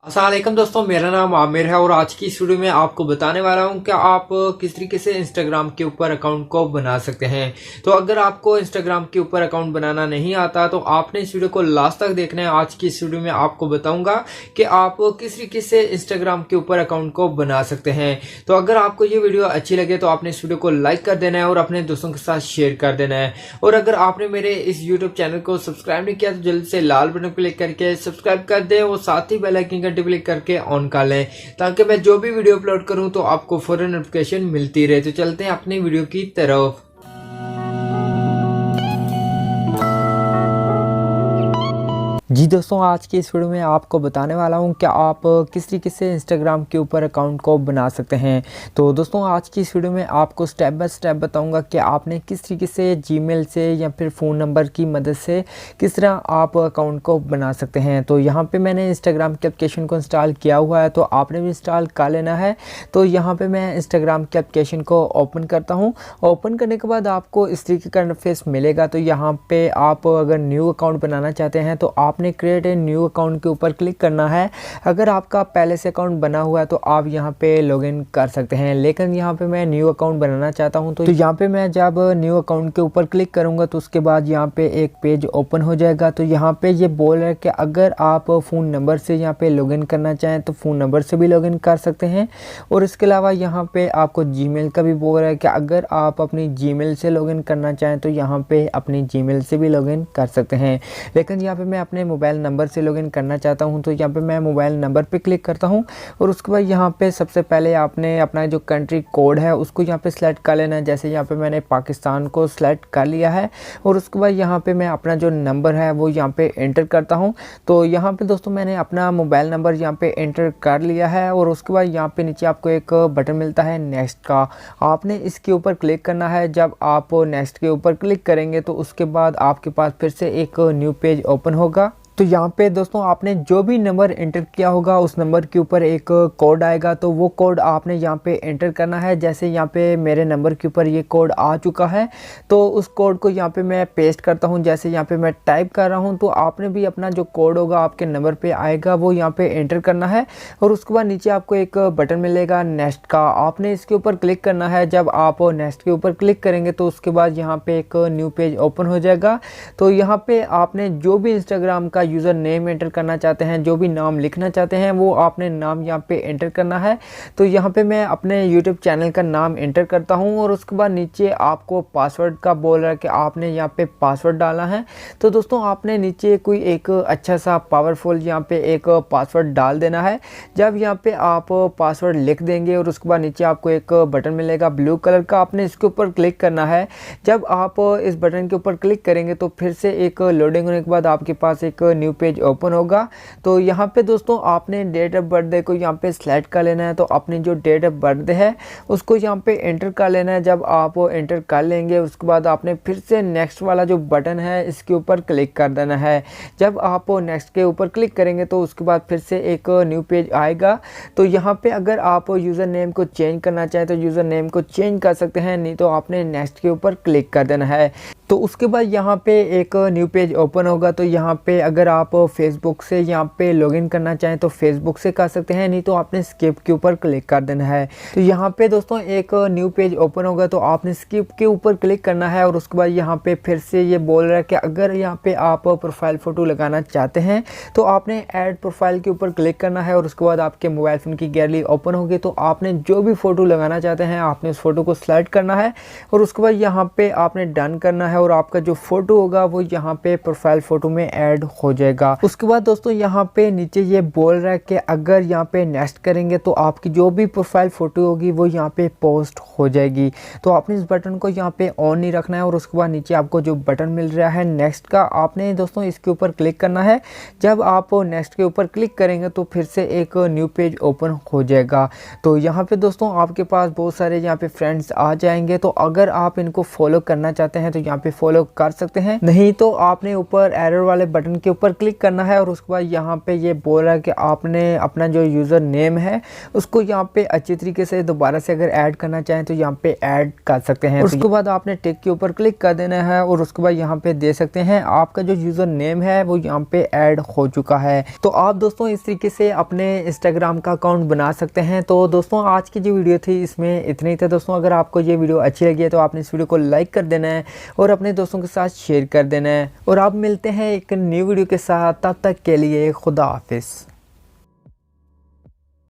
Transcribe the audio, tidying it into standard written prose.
अस्सलाम वालेकुम दोस्तों, मेरा नाम आमिर है और आज की इस वीडियो में आपको बताने वाला हूं कि आप किस तरीके से इंस्टाग्राम के ऊपर अकाउंट को बना सकते हैं। तो अगर आपको इंस्टाग्राम के ऊपर अकाउंट बनाना नहीं आता तो आपने इस वीडियो को लास्ट तक देखना है। आज की इस वीडियो में आपको बताऊंगा कि आप किस तरीके से इंस्टाग्राम के ऊपर अकाउंट को बना सकते हैं। तो अगर आपको ये वीडियो अच्छी लगे तो आपने इस वीडियो को लाइक कर देना है और अपने दोस्तों के साथ शेयर कर देना है। और अगर आपने मेरे इस यूट्यूब चैनल को सब्सक्राइब नहीं किया तो जल्दी से लाल बटन क्लिक करके सब्सक्राइब कर दें और साथ ही बेल आइकन क्लिक करके ऑन कर लें ताकि मैं जो भी वीडियो अपलोड करूं तो आपको फौरन नोटिफिकेशन मिलती रहे। तो चलते हैं अपनी वीडियो की तरफ। जी दोस्तों, आज की इस वीडियो में आपको बताने वाला हूं कि आप किस तरीके से इंस्टाग्राम के ऊपर अकाउंट को बना सकते हैं। तो दोस्तों, आज की इस वीडियो में आपको स्टेप बाय स्टेप बताऊंगा कि आपने किस तरीके से जीमेल से या फिर फ़ोन नंबर की मदद से किस तरह आप अकाउंट को बना सकते हैं। तो यहाँ पे मैंने इंस्टाग्राम के एप्लीकेशन को इंस्टॉल किया हुआ है, तो आपने भी इंस्टॉल कर लेना है। तो यहाँ पर मैं इंस्टाग्राम के एप्लीकेशन को ओपन करता हूँ। ओपन करने के बाद आपको इस तरीके का इंटरफेस मिलेगा। तो यहाँ पर आप अगर न्यू अकाउंट बनाना चाहते हैं तो आपने क्रिएट ए न्यू अकाउंट के ऊपर क्लिक करना है। अगर आपका पहले से अकाउंट बना हुआ है तो आप यहाँ पे लॉगिन कर सकते हैं, लेकिन यहाँ पे मैं न्यू अकाउंट बनाना चाहता हूँ तो यहाँ पे मैं जब न्यू अकाउंट के ऊपर क्लिक करूँगा तो उसके बाद यहाँ पे एक पेज ओपन हो जाएगा। तो यहाँ पे ये बोल रहा है कि अगर आप फ़ोन नंबर से यहाँ पे लॉगिन करना चाहें तो फ़ोन नंबर से भी लॉगिन कर सकते हैं। और इसके अलावा यहाँ पे आपको जीमेल का भी बोल रहा है कि अगर आप अपनी जीमेल से लॉगिन करना चाहें तो यहाँ पे अपनी जीमेल से भी लॉगिन कर सकते हैं। लेकिन यहाँ पे मैं अपने मोबाइल नंबर से लॉगिन करना चाहता हूं तो यहाँ पे मैं मोबाइल नंबर पे क्लिक करता हूं। और उसके बाद यहाँ पे सबसे पहले आपने अपना जो कंट्री कोड है उसको यहाँ पे सेलेक्ट कर लेना है। जैसे यहाँ पे मैंने पाकिस्तान को सेलेक्ट कर लिया है। और उसके बाद यहाँ पे मैं अपना जो नंबर है वो यहाँ पे एंटर करता हूँ। तो यहाँ पे दोस्तों मैंने अपना मोबाइल नंबर यहाँ पे एंटर कर लिया है। और उसके बाद यहाँ पे नीचे आपको एक बटन मिलता है नेक्स्ट का, आपने इसके ऊपर क्लिक करना है। जब आप नेक्स्ट के ऊपर क्लिक करेंगे तो उसके बाद आपके पास फिर से एक न्यू पेज ओपन होगा। तो यहाँ पे दोस्तों आपने जो भी नंबर एंटर किया होगा उस नंबर के ऊपर एक कोड आएगा, तो वो कोड आपने यहाँ पे एंटर करना है। जैसे यहाँ पे मेरे नंबर के ऊपर ये कोड आ चुका है तो उस कोड को यहाँ पे मैं पेस्ट करता हूँ। जैसे यहाँ पे मैं टाइप कर रहा हूँ तो आपने भी अपना जो कोड होगा आपके नंबर पे आएगा वो यहाँ पे एंटर करना है। और उसके बाद नीचे आपको एक बटन मिलेगा नेक्स्ट का, आपने इसके ऊपर क्लिक करना है। जब आप नेक्स्ट के ऊपर क्लिक करेंगे तो उसके बाद यहाँ पे एक न्यू पेज ओपन हो जाएगा। तो यहाँ पे आपने जो भी इंस्टाग्राम का यूज़र नेम एंटर करना चाहते हैं, जो भी नाम लिखना चाहते हैं वो आपने नाम यहाँ पे एंटर करना है। तो यहाँ पे मैं अपने यूट्यूब चैनल का नाम एंटर करता हूँ। और उसके बाद नीचे आपको पासवर्ड का बोल रहा है कि आपने यहाँ पे पासवर्ड डालना है। तो दोस्तों आपने नीचे कोई एक अच्छा सा पावरफुल यहाँ पे एक पासवर्ड डाल देना है। जब यहाँ पे आप पासवर्ड लिख देंगे और उसके बाद नीचे आपको एक बटन मिलेगा ब्लू कलर का, आपने इसके ऊपर क्लिक करना है। जब आप इस बटन के ऊपर क्लिक करेंगे तो फिर से एक लोडिंग होने के बाद आपके पास एक न्यू पेज ओपन होगा। तो यहाँ पे दोस्तों आपने डेट ऑफ बर्थडे को यहाँ पे सिलेक्ट कर लेना है। तो अपनी जो डेट ऑफ बर्थडे है उसको यहाँ पे एंटर कर लेना है। जब आप एंटर कर लेंगे उसके बाद आपने फिर से नेक्स्ट वाला जो बटन है इसके ऊपर क्लिक कर देना है। जब आप नेक्स्ट के ऊपर क्लिक करेंगे तो उसके बाद फिर से एक न्यू पेज आएगा। तो यहाँ पे अगर आप यूज़र नेम को चेंज करना चाहें तो यूज़र नेम को चेंज कर सकते हैं, नहीं तो आपने नेक्स्ट के ऊपर क्लिक कर देना है। तो उसके बाद यहाँ पे एक न्यू पेज ओपन होगा। तो यहाँ पे अगर आप फेसबुक से यहाँ पे लॉगिन करना चाहें तो फेसबुक से कर सकते हैं, नहीं तो आपने स्किप के ऊपर क्लिक कर देना है। तो यहाँ पे दोस्तों एक न्यू पेज ओपन होगा तो आपने स्किप के ऊपर क्लिक करना है। और उसके बाद यहाँ पे फिर से ये बोल रहा है कि अगर यहाँ पे आप प्रोफाइल फ़ोटो लगाना चाहते हैं तो आपने ऐड प्रोफाइल के ऊपर क्लिक करना है। और उसके बाद आपके मोबाइल फ़ोन की गैलरी ओपन होगी तो आपने जो भी फ़ोटो लगाना चाहते हैं आपने उस फोटो को सेलेक्ट करना है। और उसके बाद यहाँ पे आपने डन करना है और आपका जो फोटो होगा वो यहाँ पे प्रोफाइल फ़ोटो में ऐड हो जाएगा। उसके बाद दोस्तों यहाँ पे नीचे ये बोल रहा है कि अगर यहाँ पे नेक्स्ट करेंगे तो आपकी जो भी प्रोफाइल फ़ोटो होगी वो यहाँ पे पोस्ट हो जाएगी। तो आपने इस बटन को यहाँ पे ऑन नहीं रखना है। और उसके बाद नीचे आपको जो बटन मिल रहा है नेक्स्ट का, आपने दोस्तों इसके ऊपर क्लिक करना है। जब आप नेक्स्ट के ऊपर क्लिक करेंगे तो फिर से एक न्यू पेज ओपन हो जाएगा। तो यहाँ पे दोस्तों आपके पास बहुत सारे यहाँ पे फ्रेंड्स आ जाएंगे। तो अगर आप इनको फॉलो करना चाहते हैं तो यहाँ पे फॉलो कर सकते हैं। नहीं तो आपने ऊपर एरर वाले बटन के ऊपर क्लिक करना है और उसके बाद यहाँ पे ये बोल रहा है कि आपने अपना जो यूज़र नेम है उसको यहाँ पे अच्छी तरीके से दोबारा से अगर ऐड करना चाहें तो यहाँ पे ऐड कर सकते हैं। उसके बाद आपने टिक के ऊपर क्लिक कर देना है और उसके बाद यहाँ पे दे सकते हैं आपका जो यूज़र नेम है वो यहाँ पे ऐड हो चुका है। तो आप दोस्तों इस तरीके से अपने इंस्टाग्राम का अकाउंट बना सकते हैं। तो दोस्तों आज की जो वीडियो थी इसमें इतना ही था दोस्तों। अगर आपको ये वीडियो अच्छी लगी है तो आपने इस वीडियो को लाइक कर देना है और अपने दोस्तों के साथ शेयर कर देना है। और आप मिलते हैं एक न्यू वीडियो के साथ, तब तक के लिए खुदा हाफिज़।